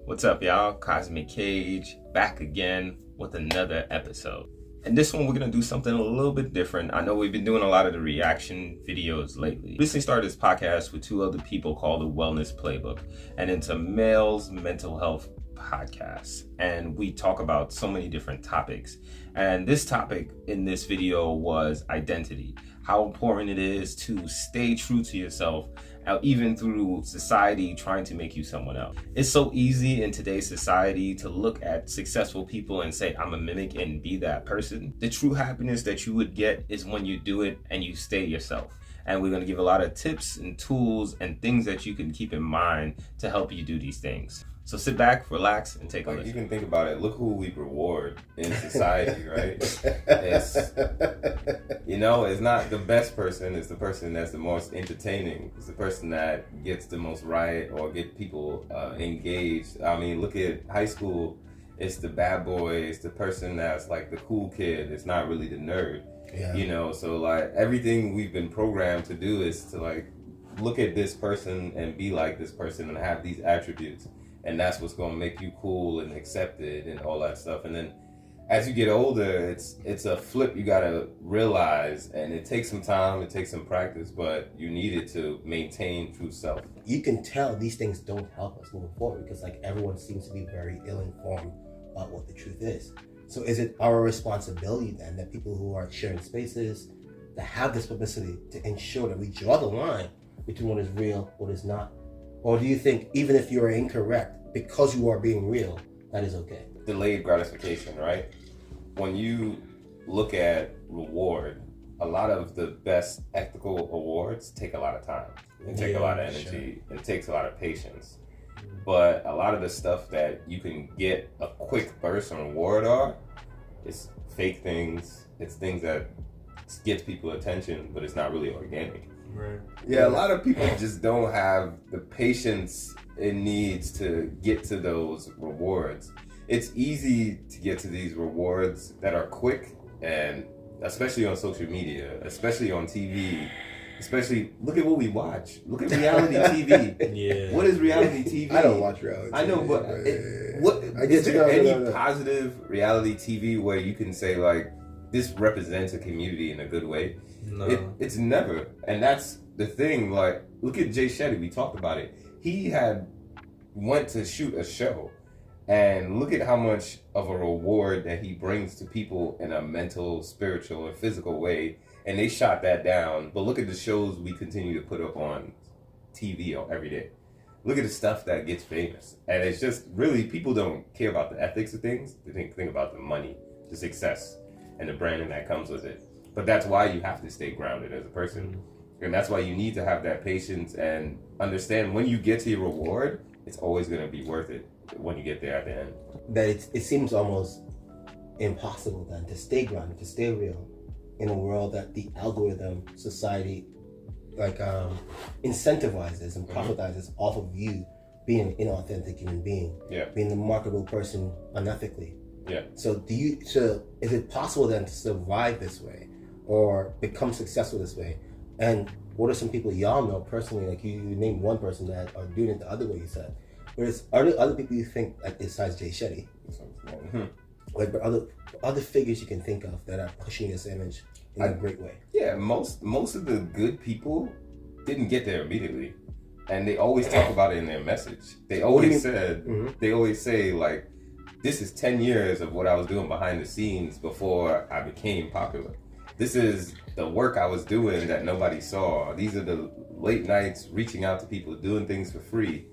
What's up, y'all? Cosmic Cage back again with another episode. And this one, we're going to do something a little bit different. I know we've been doing a lot of the reaction videos lately. Recently started this podcast with two other people called The Wellness Playbook. And it's a male's mental health podcast. And we talk about so many different topics. And this topic in this video was identity. How important it is to stay true to yourself, even through society trying to make you someone else. It's so easy in today's society to look at successful people and say, I'm a mimic and be that person. The true happiness that you would get is when you do it and you stay yourself. And we're gonna give a lot of tips and tools and things that you can keep in mind to help you do these things. So sit back, relax, and take a listen. You can think about it. Look who we reward in society, right? It's not the best person. It's the person that's the most entertaining. It's the person that gets the most right or get people engaged. I mean, look at high school. It's the bad boy. It's the person that's like the cool kid. It's not really the nerd. Yeah. So like everything we've been programmed to do is to like look at this person and be like this person and have these attributes. And that's what's going to make you cool and accepted and all that stuff. And then as you get older, it's a flip you got to realize. And it takes some time, it takes some practice, but you need it to maintain true self. You can tell these things don't help us moving forward because like everyone seems to be very ill-informed about what the truth is. So is it our responsibility then that people who are sharing spaces to have this publicity to ensure that we draw the line between what is real, what is not? Or do you think even if you are incorrect, because you are being real, that is okay? Delayed gratification, right? When you look at reward, a lot of the best ethical awards take a lot of time. It takes a lot of energy. Sure. It takes a lot of patience. But a lot of the stuff that you can get a quick burst of reward on, it's fake things. It's things that gets people attention, but it's not really organic. Right. Yeah, a lot of people just don't have the patience it needs to get to those rewards. It's easy to get to these rewards that are quick, and especially on social media, especially on TV, look at what we watch. Look at reality TV. Yeah. What is reality TV? I don't watch reality TV. I know, but is there any positive reality TV where you can say like, this represents a community in a good way? No. It's never. And that's the thing. Like, look at Jay Shetty. We talked about it. He went to shoot a show, and look at how much of a reward that he brings to people in a mental, spiritual, and physical way. And they shot that down. But look at the shows we continue to put up on TV every day. Look at the stuff that gets famous. And it's just really, people don't care about the ethics of things. They think about the money, the success, and the branding that comes with it. But that's why you have to stay grounded as a person. And that's why you need to have that patience and understand when you get to your reward, it's always going to be worth it when you get there at the end. That it seems almost impossible then to stay grounded, to stay real in a world that the algorithm society incentivizes and profitizes off of you being an inauthentic human being, being the marketable person unethically. Yeah. So is it possible then to survive this way or become successful this way? And what are some people y'all know personally? Like you named one person that are doing it the other way you said. Are there other people you think like besides Jay Shetty? Like but other figures you can think of that are pushing this image in a great way? Yeah, most of the good people didn't get there immediately. And they always talk about it in their message. They always say like, this is 10 years of what I was doing behind the scenes before I became popular. This is the work I was doing that nobody saw. These are the late nights reaching out to people, doing things for free.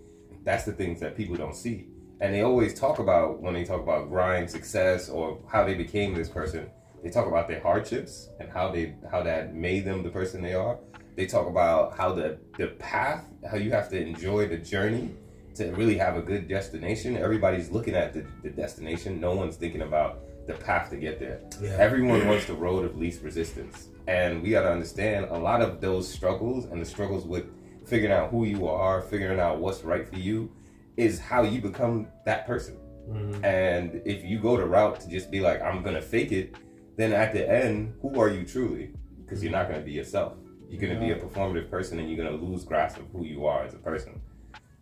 That's the things that people don't see. And they always talk about, when they talk about grind, success, or how they became this person, they talk about their hardships and how that made them the person they are. They talk about how the path, how you have to enjoy the journey to really have a good destination. Everybody's looking at the destination. No one's thinking about the path to get there. Yeah. Everyone wants the road of least resistance. And we got to understand a lot of those struggles and the struggles with figuring out who you are, figuring out what's right for you is how you become that person. Mm-hmm. And if you go the route to just be like, I'm going to fake it, then at the end, who are you truly? Because you're not going to be yourself. You're going to be a performative person and you're going to lose grasp of who you are as a person.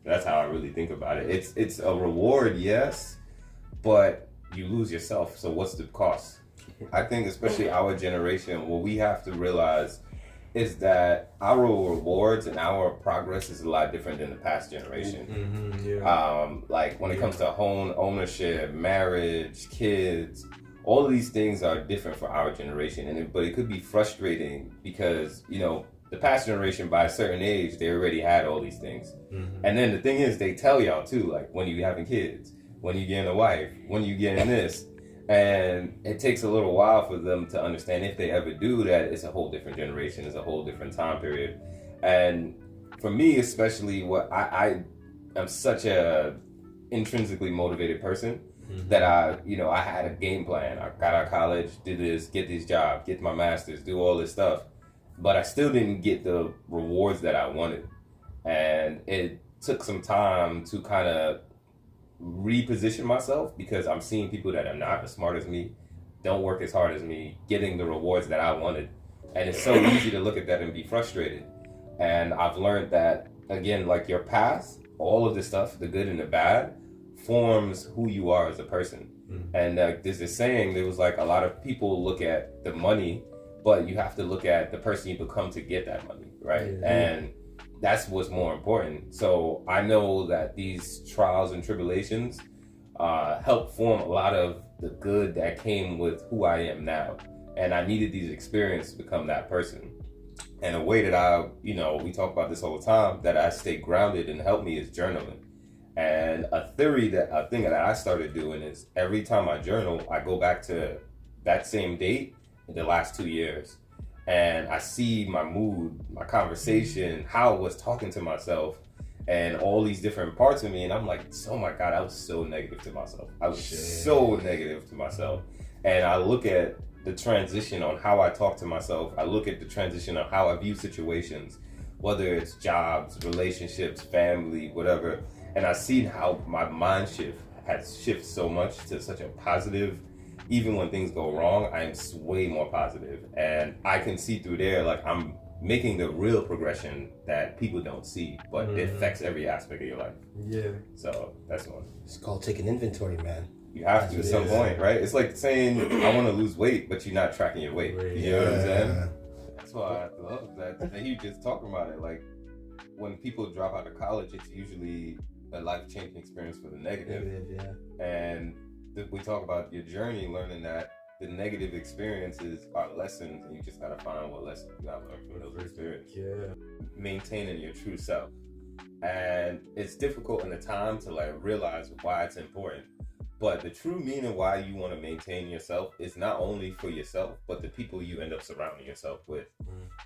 That's how I really think about it. It's a reward, yes, but you lose yourself. So what's the cost? I think especially our generation, what we have to realize is that our rewards and our progress is a lot different than the past generation. Like when it comes to home ownership, marriage, kids, all of these things are different for our generation. But it could be frustrating because, you know, the past generation by a certain age, they already had all these things. And then the thing is, they tell y'all too, like when you having kids, when you getting a wife, when you getting this. And it takes a little while for them to understand, if they ever do, that it's a whole different generation, it's a whole different time period. And for me, especially, what I am such a intrinsically motivated person that I had a game plan. I got out of college, did this, get this job, get my master's, do all this stuff. But I still didn't get the rewards that I wanted. And it took some time to kind of reposition myself, because I'm seeing people that are not as smart as me, don't work as hard as me, getting the rewards that I wanted. And it's so easy to look at that and be frustrated. And I've learned that, again, like your past, all of this stuff, the good and the bad, forms who you are as a person. And there's this saying, there was like a lot of people look at the money, but you have to look at the person you become to get that money, right? And that's what's more important. So I know that these trials and tribulations help form a lot of the good that came with who I am now. And I needed these experiences to become that person. And a way that we talk about this all the time, that I stay grounded and help me is journaling. And a thing that I started doing is every time I journal, I go back to that same date in the last 2 years. And I see my mood, my conversation, how I was talking to myself, and all these different parts of me. And I'm like, oh my God, I was so negative to myself. I was so negative to myself. And I look at the transition on how I talk to myself. I look at the transition on how I view situations, whether it's jobs, relationships, family, whatever. And I see how my mind has shifted so much to such a positive. Even when things go wrong, I'm way more positive. And I can see through there, like I'm making the real progression that people don't see, but it affects every aspect of your life. Yeah. So that's one. It's called taking inventory, man. You have to at some point, right? It's like saying, I want to lose weight, but you're not tracking your weight. You know what I'm saying? That's why I love that you just talking about it. Like when people drop out of college, it's usually a life-changing experience for the negative. And we talk about your journey, learning that the negative experiences are lessons, and you just gotta find what lessons you gotta learn from those experiences. Maintaining your true self. And it's difficult in the time to like realize why it's important. But the true meaning why you want to maintain yourself is not only for yourself, but the people you end up surrounding yourself with.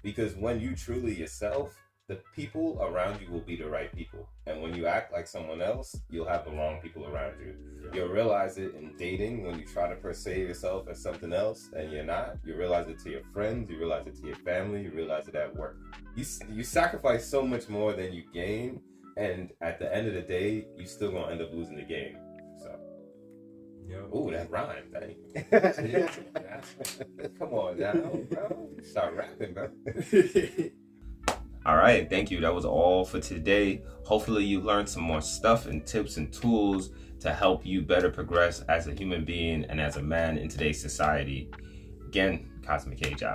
Because when you truly yourself, the people around you will be the right people. And when you act like someone else, you'll have the wrong people around you. You'll realize it in dating when you try to perceive yourself as something else and you're not. You realize it to your friends, you realize it to your family, you realize it at work. You sacrifice so much more than you gain, and at the end of the day, you still gonna end up losing the game. So, ooh, that rhymed. Come on now, bro. Start rapping, bro. All right, thank you. That was all for today. Hopefully you learned some more stuff and tips and tools to help you better progress as a human being and as a man in today's society. Again, Cosmic Cage out.